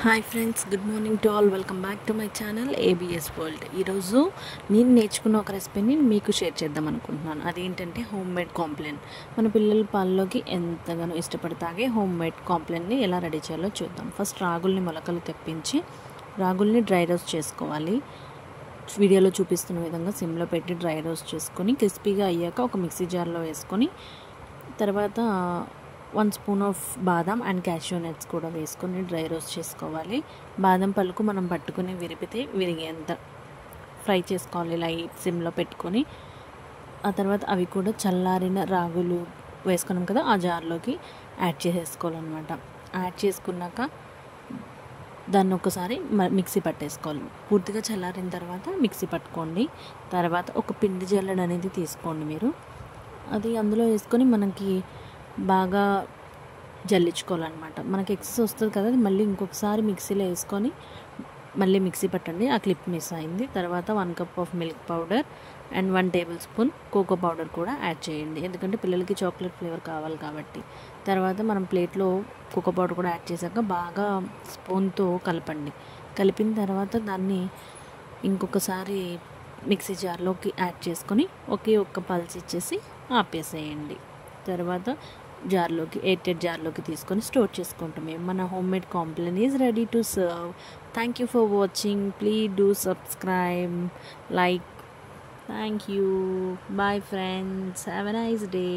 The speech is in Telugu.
Hi friends, good morning to all. Welcome back to my channel ABS world. ఈరోజు నేను నేర్చుకున్న ఒక రెసిపీని మీకు షేర్ చేద్దాం అనుకుంటున్నాను. అదేంటంటే హోమ్ మేడ్ కాంప్లెన్. మన పిల్లలు పాల్లోకి ఎంతగానో ఇష్టపడి తాగే హోమ్ మేడ్ కాంప్లెన్ని ఎలా రెడీ చేయాలో చూద్దాం. ఫస్ట్ రాగుల్ని మొలకలు తెప్పించి రాగుల్ని డ్రై రోస్ట్ చేసుకోవాలి. వీడియోలో చూపిస్తున్న విధంగా సిమ్లో పెట్టి డ్రై రోస్ట్ చేసుకొని క్రిస్పీగా అయ్యాక ఒక మిక్సీ జార్లో వేసుకొని తర్వాత 1 స్పూన్ ఆఫ్ బాదం అండ్ క్యాష్యూ నట్స్ కూడా వేసుకొని డ్రై రోస్ట్ చేసుకోవాలి. బాదం పలుకు మనం పట్టుకుని విరిపితే విరిగేంత ఫ్రై చేసుకోవాలి ఇలా సిమ్లో పెట్టుకొని. ఆ తర్వాత అవి కూడా చల్లారిన రాగులు వేసుకున్నాం కదా, ఆ జార్లోకి యాడ్ చేసేసుకోవాలన్నమాట. యాడ్ చేసుకున్నాక దాన్ని ఒకసారి మిక్సీ పట్టేసుకోవాలి. పూర్తిగా చల్లారిన తర్వాత మిక్సీ పట్టుకోండి. తర్వాత ఒక పిండి జల్లెడ అనేది తీసుకోండి మీరు. అది అందులో వేసుకొని మనకి బాగా జల్లించుకోవాలన్నమాట. మనకి ఎక్సెస్ వస్తుంది కదా, అది మళ్ళీ ఇంకొకసారి మిక్సీలో వేసుకొని మళ్ళీ మిక్సీ పట్టండి. ఆ క్లిప్ మిస్ అయింది. తర్వాత 1 cup of milk powder and 1 tablespoon cocoa powder కూడా యాడ్ చేయండి, ఎందుకంటే పిల్లలకి చాక్లెట్ ఫ్లేవర్ కావాలి కాబట్టి. తర్వాత మనం ప్లేట్లో కోకో పౌడర్ కూడా యాడ్ చేశాక బాగా స్పూన్తో కలపండి. కలిపిన తర్వాత దాన్ని ఇంకొకసారి మిక్సీ జార్లోకి యాడ్ చేసుకొని ఒక్క పల్స్ ఇచ్చేసి ఆపేసేయండి. తర్వాత జార్లోకి ఎయిర్టైట్ జార్లోకి తీసుకొని స్టోర్ చేసుకుంటామే. మన home made Complan is ready to serve. Thank you for watching. Please do subscribe, like. Thank you. Bye friends. Have a nice day.